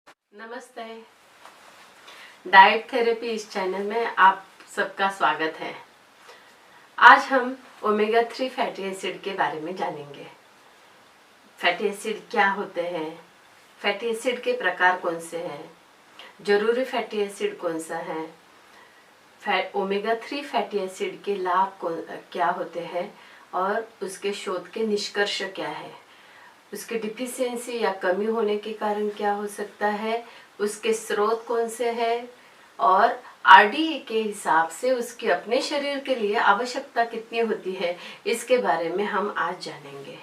नमस्ते। Diet therapy इस channel में आप सबका स्वागत है। आज हम ओमेगा 3 फैटी एसिड के बारे में जानेंगे। फैटी एसिड क्या होते हैं, फैटी एसिड के प्रकार कौन से हैं, जरूरी फैटी एसिड कौन सा है, ओमेगा 3 फैटी एसिड के लाभ क्या होते हैं और उसके शोध के निष्कर्ष क्या है, उसके डिफिशियंसी या कमी होने के कारण क्या हो सकता है, उसके स्रोत कौन से हैं और आरडीए के हिसाब से उसकी अपने शरीर के लिए आवश्यकता कितनी होती है, इसके बारे में हम आज जानेंगे।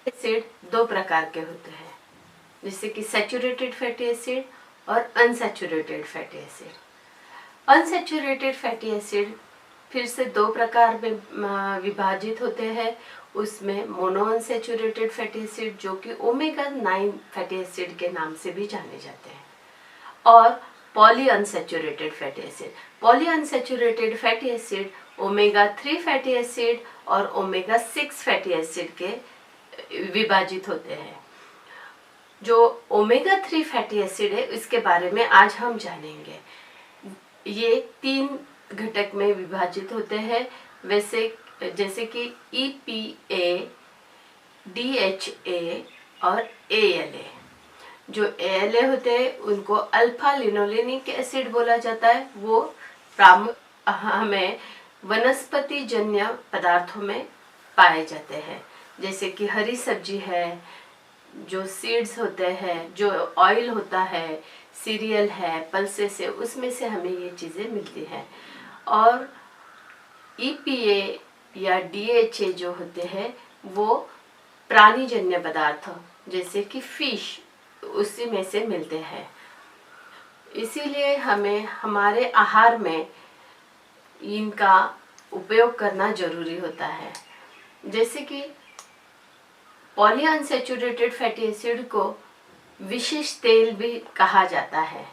एसिड दो प्रकार के होते हैं, जैसे कि सैचुरेटेड फैटी एसिड और unsaturated fatty acid. Unsaturated fatty acid फिर से दो प्रकार में विभाजित होते हैं। उसमें मोनो अनसैचुरेटेड फैटी एसिड जो कि ओमेगा 9 फैटी एसिड के नाम से भी जाने जाते हैं, और poly unsaturated fatty acid. Poly unsaturated fatty acid omega 3 fatty acid और ओमेगा 6 फैटी एसिड के विभाजित होते हैं। जो ओमेगा 3 फैटी एसिड है इसके बारे में आज हम जानेंगे। ये तीन घटक में विभाजित होते हैं, जैसे कि EPA, DHA और ALA। जो ALA होते हैं उनको अल्फा लिनोलेनिक एसिड बोला जाता है। वो हमें वनस्पति जन्य पदार्थों में पाए जाते हैं, जैसे कि हरी सब्जी है, जो सीड्स होते हैं, जो ऑयल होता है, सीरियल है, पल्सेस है, उसमें से हमें ये चीज़ें मिलती हैं। और EPA या DHA जो होते हैं वो प्राणीजन्य पदार्थ जैसे कि फिश, उसी में से मिलते हैं। इसीलिए हमें हमारे आहार में इनका उपयोग करना जरूरी होता है। जैसे कि पॉली अनसैचुरेटेड फैटी एसिड को विशेष तेल भी कहा जाता है।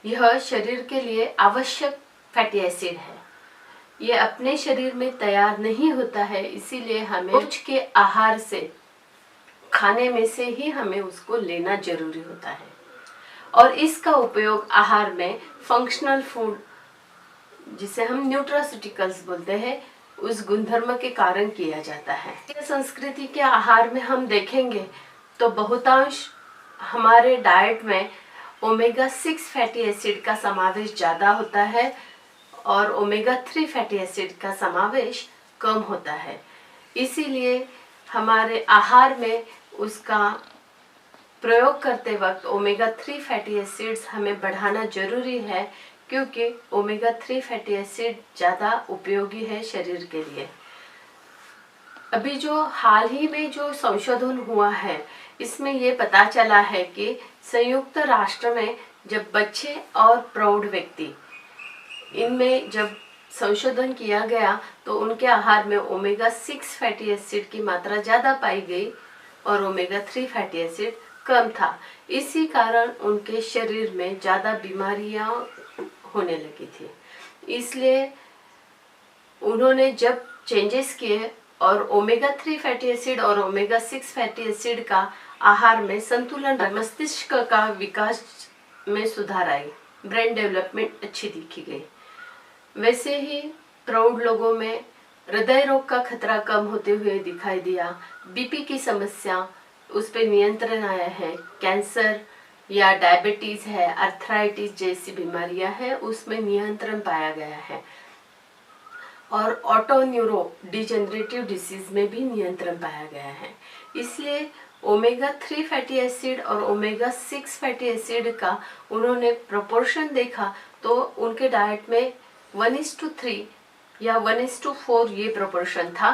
यह शरीर के लिए आवश्यक फैटी एसिड है। ये अपने शरीर में तैयार नहीं होता है, इसीलिए हमें रोज के आहार से, खाने में से ही हमें उसको लेना जरूरी होता है। और इसका उपयोग आहार में फंक्शनल फूड, जिसे हम न्यूट्रास्यूटिकल्स बोलते हैं, उस गुणधर्म के कारण किया जाता है। संस्कृति के आहार में हम देखेंगे तो बहुतांश हमारे डाइट में ओमेगा 6 फैटी एसिड का समावेश ज़्यादा होता है और ओमेगा 3 फैटी एसिड का समावेश कम होता है। इसीलिए हमारे आहार में उसका प्रयोग करते वक्त ओमेगा 3 फैटी एसिड्स हमें बढ़ाना जरूरी है, क्योंकि ओमेगा 3 फैटी एसिड ज़्यादा उपयोगी है शरीर के लिए। अभी जो हाल ही में जो संशोधन हुआ है, इसमें ये पता चला है कि संयुक्त राष्ट्र में जब बच्चे और प्रौढ़ व्यक्ति, इनमें जब संशोधन किया गया तो उनके आहार में ओमेगा 6 फैटी एसिड की मात्रा ज़्यादा पाई गई और ओमेगा 3 फैटी एसिड कम था। इसी कारण उनके शरीर में ज़्यादा बीमारियां होने लगी थी। इसलिए उन्होंने जब चेंजेस किए और ओमेगा 3 फैटी एसिड और ओमेगा 6 फैटी एसिड का आहार में संतुलन, मस्तिष्क का विकास में सुधार आई, ब्रेन डेवलपमेंट अच्छी दिखी गई। वैसे ही प्रौढ़ लोगों में हृदय रोग का खतरा कम होते हुए दिखाई दिया। बीपी की समस्या, उस पर नियंत्रण आया है। कैंसर या डायबिटीज है, अर्थराइटिस जैसी बीमारियां हैं, उसमें नियंत्रण पाया गया है। और ऑटो न्यूरो डिजेनरेटिव डिसीज में भी नियंत्रण पाया गया है। इसलिए ओमेगा 3 फैटी एसिड और ओमेगा 6 फैटी एसिड का उन्होंने प्रोपोर्शन देखा तो उनके डाइट में 1:3 या 1:4 ये प्रोपोर्शन था।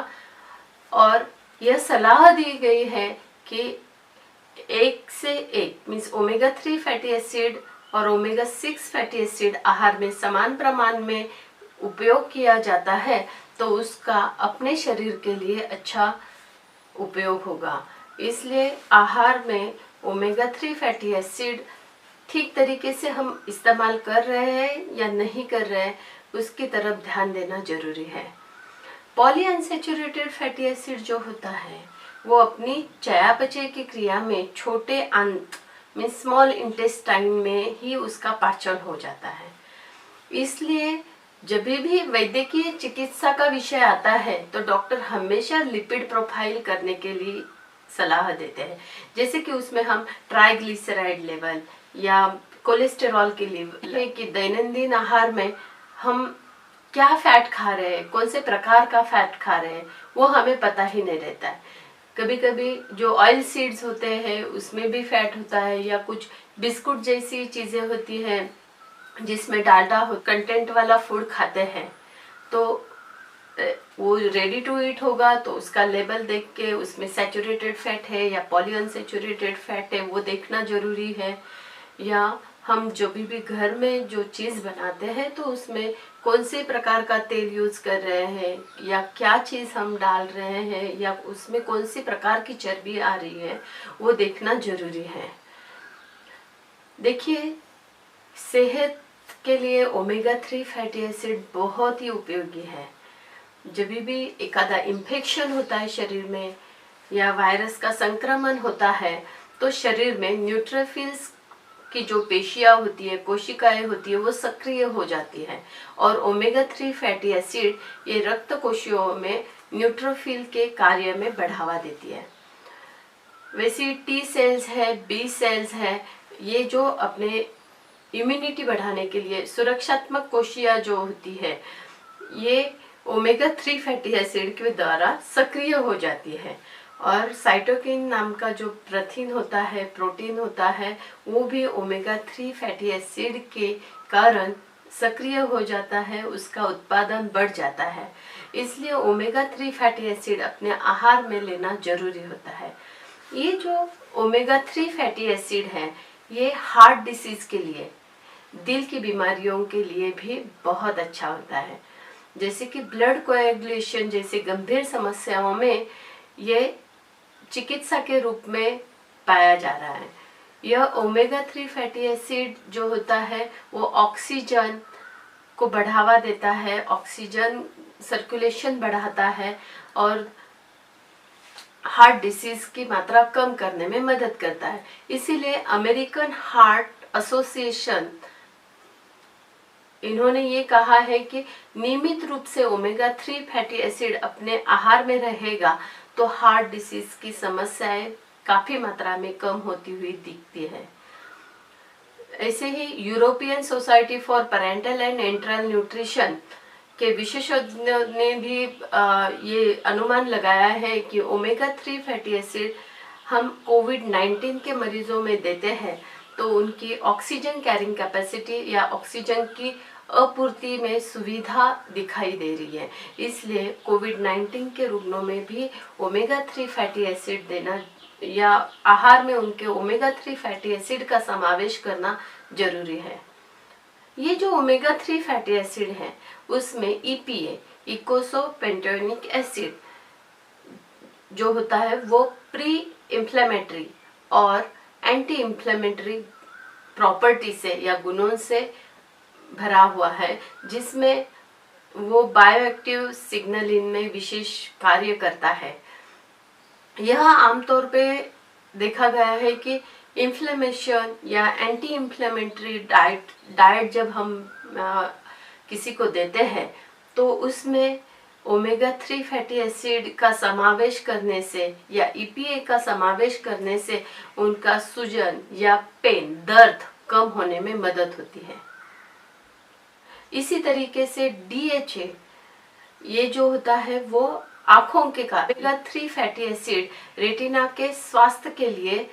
और यह सलाह दी गई है कि 1 से 1 मीन्स ओमेगा 3 फैटी एसिड और ओमेगा 6 फैटी एसिड आहार में समान प्रमाण में उपयोग किया जाता है तो उसका अपने शरीर के लिए अच्छा उपयोग होगा। इसलिए आहार में ओमेगा 3 फैटी एसिड ठीक तरीके से हम इस्तेमाल कर रहे हैं या नहीं कर रहे हैं, उसकी तरफ ध्यान देना जरूरी है। पॉली अनसैचुरेटेड फैटी एसिड जो होता है वो अपनी चयापचय की क्रिया में छोटे अंत मीन स्मॉल इंटेस्टाइन में ही उसका पाचन हो जाता है। इसलिए जब भी वैद्यकीय चिकित्सा का विषय आता है तो डॉक्टर हमेशा लिपिड प्रोफाइल करने के लिए सलाह देते हैं, जैसे कि उसमें हम ट्राइग्लिसराइड लेवल या कोलेस्टेरॉल के लेवल कि दैनंदिन आहार में हम क्या फैट खा रहे हैं, कौन से प्रकार का फैट खा रहे हैं, वो हमें पता ही नहीं रहता है। कभी कभी जो ऑयल सीड्स होते हैं उसमें भी फैट होता है, या कुछ बिस्कुट जैसी चीज़ें होती हैं जिसमें डाल्डा कंटेंट वाला फूड खाते हैं, तो वो रेडी टू ईट होगा तो उसका लेबल देख के उसमें सैचुरेटेड फैट है या पॉलीअनसैचुरेटेड फैट है वो देखना जरूरी है। या हम जो भी घर में जो चीज़ बनाते हैं तो उसमें कौन से प्रकार का तेल यूज कर रहे हैं या क्या चीज़ हम डाल रहे हैं या उसमें कौन सी प्रकार की चर्बी आ रही है वो देखना जरूरी है। देखिए, सेहत के लिए ओमेगा 3 फैटी एसिड बहुत ही उपयोगी है। जब भी एक आधा इन्फेक्शन होता है शरीर में या वायरस का संक्रमण होता है तो शरीर में न्यूट्रोफिल्स की जो पेशियां होती है, कोशिकाएं होती है, वो सक्रिय हो जाती है और ओमेगा 3 फैटी एसिड ये रक्त कोशिकाओं में न्यूट्रोफिल के कार्य में बढ़ावा देती है। वैसे टी सेल्स है, बी सेल्स है, ये जो अपने इम्यूनिटी बढ़ाने के लिए सुरक्षात्मक कोशिका जो होती है ये ओमेगा 3 फैटी एसिड के द्वारा सक्रिय हो जाती है। और साइटोकिन नाम का जो प्रोटीन होता है वो भी ओमेगा 3 फैटी एसिड के कारण सक्रिय हो जाता है, उसका उत्पादन बढ़ जाता है। इसलिए ओमेगा 3 फैटी एसिड अपने आहार में लेना जरूरी होता है। ये जो ओमेगा 3 फैटी एसिड है ये हार्ट डिसीज के लिए, दिल की बीमारियों के लिए भी बहुत अच्छा होता है। जैसे कि ब्लड कोएगुलेशन जैसे गंभीर समस्याओं में ये चिकित्सा के रूप में पाया जा रहा है। यह ओमेगा 3 फैटी एसिड जो होता है वो ऑक्सीजन को बढ़ावा देता है, ऑक्सीजन सर्कुलेशन बढ़ाता है और हार्ट डिसीज की मात्रा कम करने में मदद करता है। इसीलिए अमेरिकन हार्ट एसोसिएशन इन्होंने ये कहा है कि नियमित रूप से ओमेगा 3 फैटी एसिड अपने आहार में रहेगा तो हार्ट डिसीज की समस्याएं काफी मात्रा में कम होती हुई दिखती है। ऐसे ही European society for parenteral and enteral nutrition के विशेषज्ञों ने भी ये अनुमान लगाया है कि ओमेगा 3 फैटी एसिड हम कोविड-19 के मरीजों में देते हैं तो उनकी ऑक्सीजन कैरिंग कैपेसिटी या ऑक्सीजन की अपूर्ति में सुविधा दिखाई दे रही है। इसलिए कोविड-19 के रुग्णों में भी ओमेगा 3 फैटी एसिड देना या आहार में उनके ओमेगा 3 फैटी एसिड का समावेश करना जरूरी है। ये जो ओमेगा 3 फैटी एसिड है उसमें EPA इकोसोपेंटोनिक एसिड जो होता है वो प्री इंफ्लेमेटरी और एंटी इंफ्लेमेटरी प्रॉपर्टी से या गुणों से भरा हुआ है, जिसमें वो बायोएक्टिव सिग्नलिंग में विशेष कार्य करता है। यह आमतौर पे देखा गया है कि इन्फ्लेमेशन या एंटी इन्फ्लेमेटरी डाइट जब हम किसी को देते हैं तो उसमें ओमेगा 3 फैटी एसिड का समावेश करने से या EPA का समावेश करने से उनका सूजन या पेन दर्द कम होने में मदद होती है। इसी तरीके से DHA ये जो होता है वो आँखों के कारण ओमेगा 3 फैटी एसिड रेटिना के स्वास्थ्य के लिए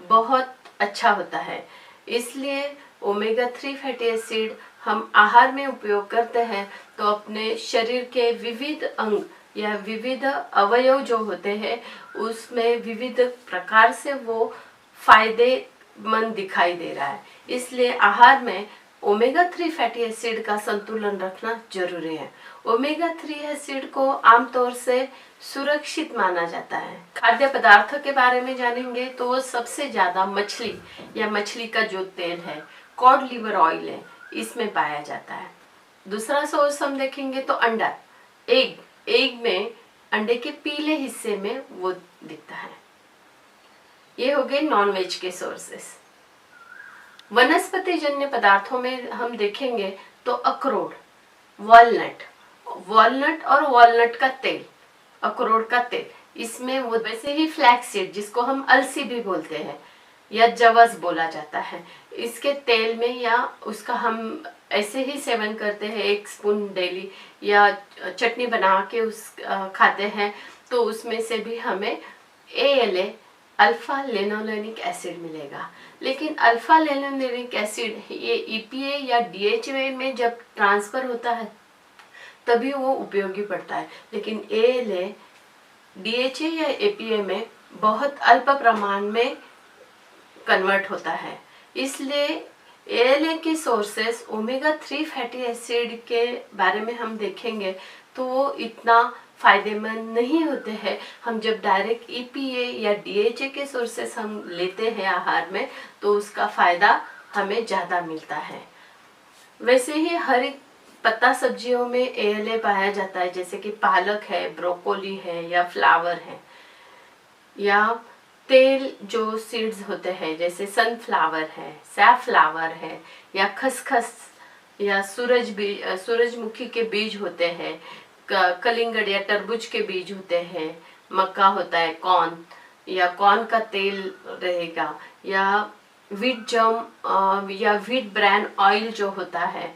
बहुत अच्छा होता है। इसलिए ओमेगा 3 फैटी एसिड हम आहार में उपयोग करते हैं तो अपने शरीर के विविध अंग या विविध अवयव जो होते हैं उसमें विविध प्रकार से वो फायदेमंद दिखाई दे रहा है। इसलिए आहार में ओमेगा 3 फैटी एसिड का संतुलन रखना जरूरी है। ओमेगा 3 एसिड को आमतौर से सुरक्षित माना जाता है। खाद्य पदार्थों के बारे में जानेंगे तो सबसे ज्यादा मछली या मछली का जो तेल है, कॉड लिवर ऑयल है, इसमें पाया जाता है। दूसरा सोर्स हम देखेंगे तो अंडा, एग में अंडे के पीले हिस्से में वो दिखता है। ये हो गए नॉन वेज के सोर्सेस। वनस्पति जन्य पदार्थों में हम देखेंगे तो अखरोट, वॉलनट, वॉलनट और वॉलनट का तेल, अखरोट का तेल, इसमें वो वैसे ही फ्लैक्स सीड जिसको हम अलसी भी बोलते हैं या जवस बोला जाता है, इसके तेल में या उसका हम ऐसे ही सेवन करते हैं 1 स्पून डेली, या चटनी बना के उस खाते हैं, तो उसमें से भी हमें ALA अल्फा लिनोलेनिक एसिड मिलेगा। लेकिन अल्फा लिनोलेनिक एसिड ये EPA या DHA में जब ट्रांसफर होता है तभी वो उपयोगी पड़ता है, लेकिन ALA, DHA या APA में बहुत अल्प प्रमाण में कन्वर्ट होता है। इसलिए ALA के सोर्सेस ओमेगा 3 फैटी एसिड के बारे में हम देखेंगे तो वो इतना फायदेमंद नहीं होते हैं। हम जब डायरेक्ट EPA या DHA के सोर्सेस हम लेते हैं आहार में तो उसका फायदा हमें ज़्यादा मिलता है। वैसे ही हर एक पत्ता सब्जियों में ALA पाया जाता है, जैसे कि पालक है, ब्रोकोली है या फ्लावर है, या तेल जो सीड्स होते हैं जैसे सनफ्लावर है, सैफफ्लावर है, या खसखस या सूरजमुखी के बीज होते हैं, कलिंगड़ या तरबूज के बीज होते हैं, मक्का होता है, कॉर्न या कॉर्न का तेल रहेगा, या व्हीट जर्म या व्हीट ब्रान ऑयल जो होता है,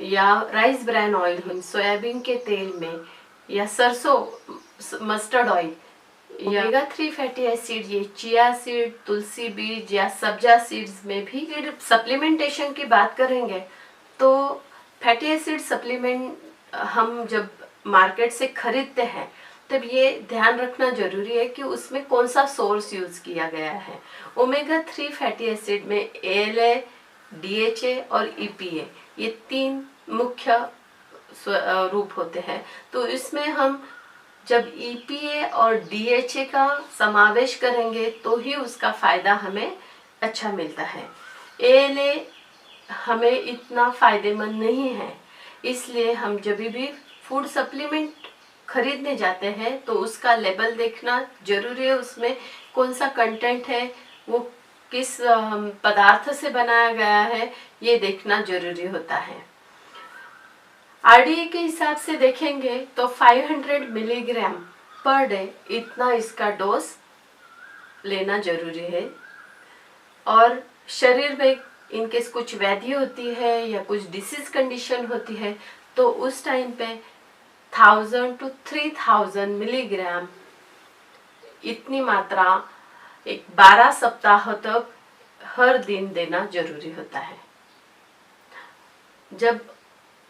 या राइस ब्रान ऑयल, सोयाबीन के तेल में, या सरसों mustard oil, omega 3 fatty acid, ये चिया सीड, तुलसी बीज या सब्जा सीड्स में भी। सप्लीमेंटेशन की बात करेंगे तो फैटी एसिड सप्लीमेंट हम जब मार्केट से खरीदते हैं तब ये ध्यान रखना जरूरी है कि उसमें कौन सा सोर्स यूज किया गया है। ओमेगा 3 फैटी एसिड में ALA, DHA और EPA ये 3 मुख्य रूप होते हैं। तो इसमें हम जब EPA और DHA का समावेश करेंगे तो ही उसका फायदा हमें अच्छा मिलता है। ALA हमें इतना फायदेमंद नहीं है, इसलिए हम जब भी फूड सप्लीमेंट खरीदने जाते हैं तो उसका लेबल देखना जरूरी है, उसमें कौन सा कंटेंट है, वो किस पदार्थ से बनाया गया है, ये देखना जरूरी होता है। RDA के हिसाब से देखेंगे तो 500 मिलीग्राम पर डे इतना इसका डोज लेना जरूरी है। और शरीर में इनकेस कुछ व्याधि होती है या कुछ डिसीज कंडीशन होती है तो उस टाइम पे 1000 to 3000 मिलीग्राम इतनी मात्रा 12 सप्ताह तक हर दिन देना जरूरी होता है। जब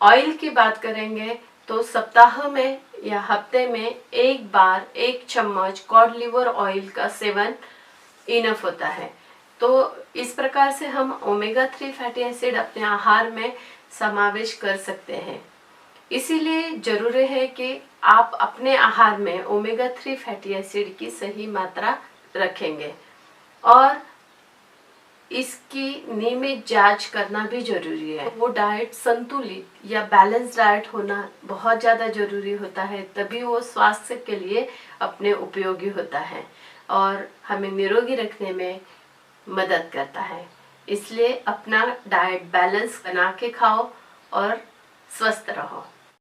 ऑयल की बात करेंगे तो सप्ताह में या हफ्ते में एक बार 1 चम्मच कॉड लिवर ऑयल का सेवन इनफ होता है। तो इस प्रकार से हम ओमेगा 3 फैटी एसिड अपने आहार में समावेश कर सकते हैं। इसीलिए जरूरी है कि आप अपने आहार में ओमेगा 3 फैटी एसिड की सही मात्रा रखेंगे और इसकी नियमित जांच करना भी जरूरी है। वो डाइट संतुलित या बैलेंस डाइट होना बहुत ज़्यादा जरूरी होता है, तभी वो स्वास्थ्य के लिए अपने उपयोगी होता है और हमें निरोगी रखने में मदद करता है। इसलिए अपना डाइट बैलेंस बना के खाओ और स्वस्थ रहो।